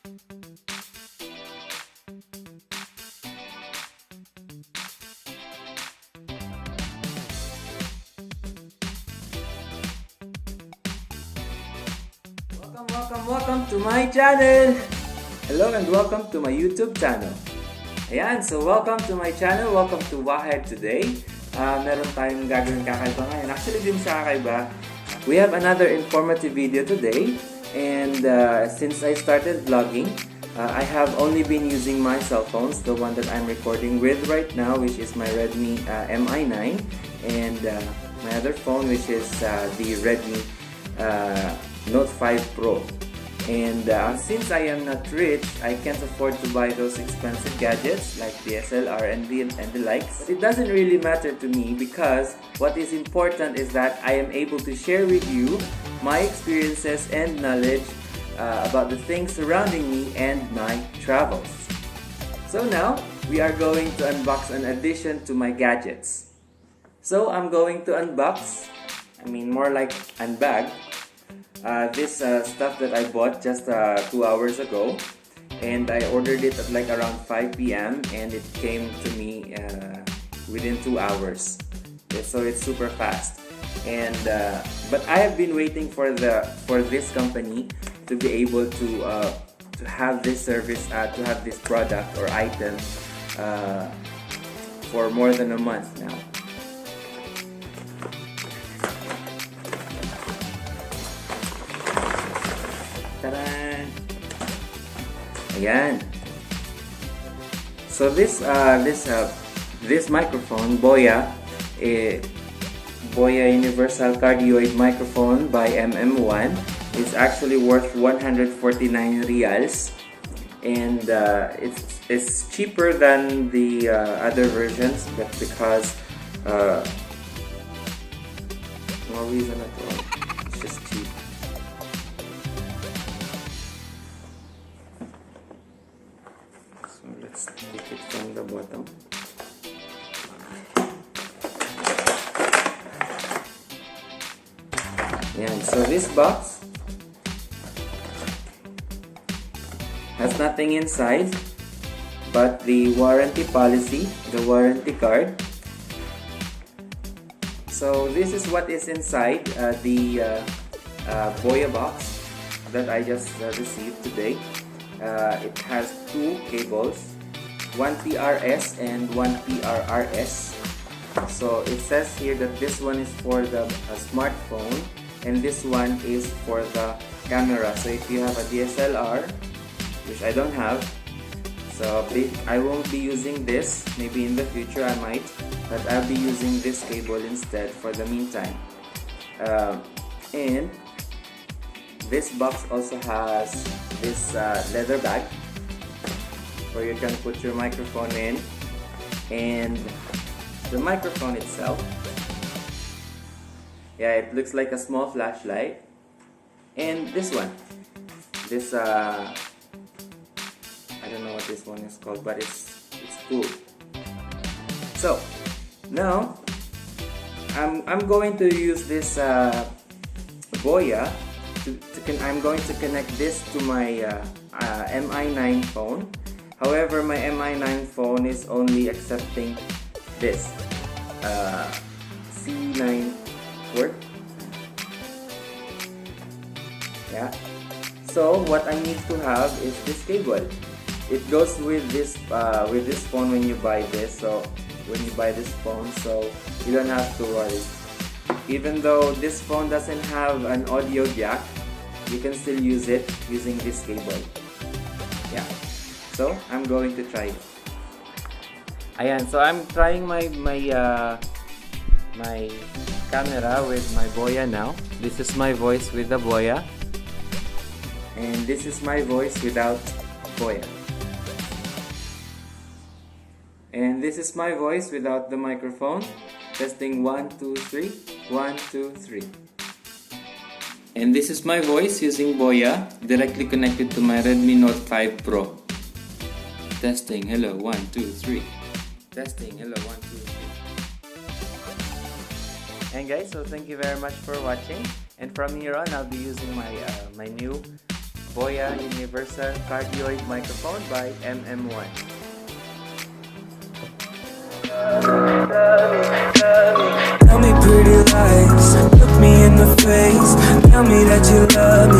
Welcome to my channel! Hello and welcome to my YouTube channel. Ayan, so welcome to my channel. Welcome to Wahed today. Meron tayong gagawin kakaiba ngayon. Actually, din sa kakaiba, we have another informative video today. And since I started vlogging, I have only been using my cell phones, the one that I'm recording with right now, which is my Redmi MI9, and my other phone, which is the Redmi Note 5 Pro. And since I am not rich, I can't afford to buy those expensive gadgets like DSLR and the likes. But it doesn't really matter to me because what is important is that I am able to share with you my experiences and knowledge about the things surrounding me and my travels. So now, we are going to unbox an addition to my gadgets. So I'm going to unbox, more like unbag, this stuff that I bought just 2 hours ago, and I ordered it at like around 5 p.m. and it came to me within 2 hours. So it's super fast. And but I have been waiting for this company to be able to have this service, to have this product or item for more than a month now. Ayan. So this microphone, Boya Universal Cardioid microphone by MM1, is actually worth 149 reals, and it's cheaper than the other versions, but because no reason at all, it's just cheap. Let's take it from the bottom. And so this box has nothing inside but the warranty policy, the warranty card. So this is what is inside the Boya box that I just received today. It has two cables, one PRS and one PRRS. So it says here that this one is for the smartphone and this one is for the camera. So if you have a DSLR, which I don't have, so I won't be using this. Maybe in the future I might, but I'll be using this cable instead for the meantime. And this box also has this leather bag where you can put your microphone in, and the microphone itself, yeah, it looks like a small flashlight. And this one, this I don't know what this one is called, but it's cool. So now I'm going to use this Boya. I'm going to connect this to my MI9 phone. However, my MI9 phone is only accepting this C9 port. Yeah. So what I need to have is this cable. It goes with this phone when you buy this. So when you buy this phone, so you don't have to worry. Even though this phone doesn't have an audio jack, you can still use it using this cable. Yeah. So I'm going to try it. Ayan, so I'm trying my camera with my Boya now. This is my voice with the Boya, and this is my voice without Boya. And this is my voice without the microphone. Testing 1, 2, 3. 1, 2, 3. And this is my voice using Boya, directly connected to my Redmi Note 5 Pro. Testing, hello, 1, 2, 3. Testing, hello, 1, 2, 3. And guys, so thank you very much for watching. And from here on, I'll be using my new Boya Universal Cardioid microphone by MM1. Tell me pretty lies, look me in the face. Tell me that you love me.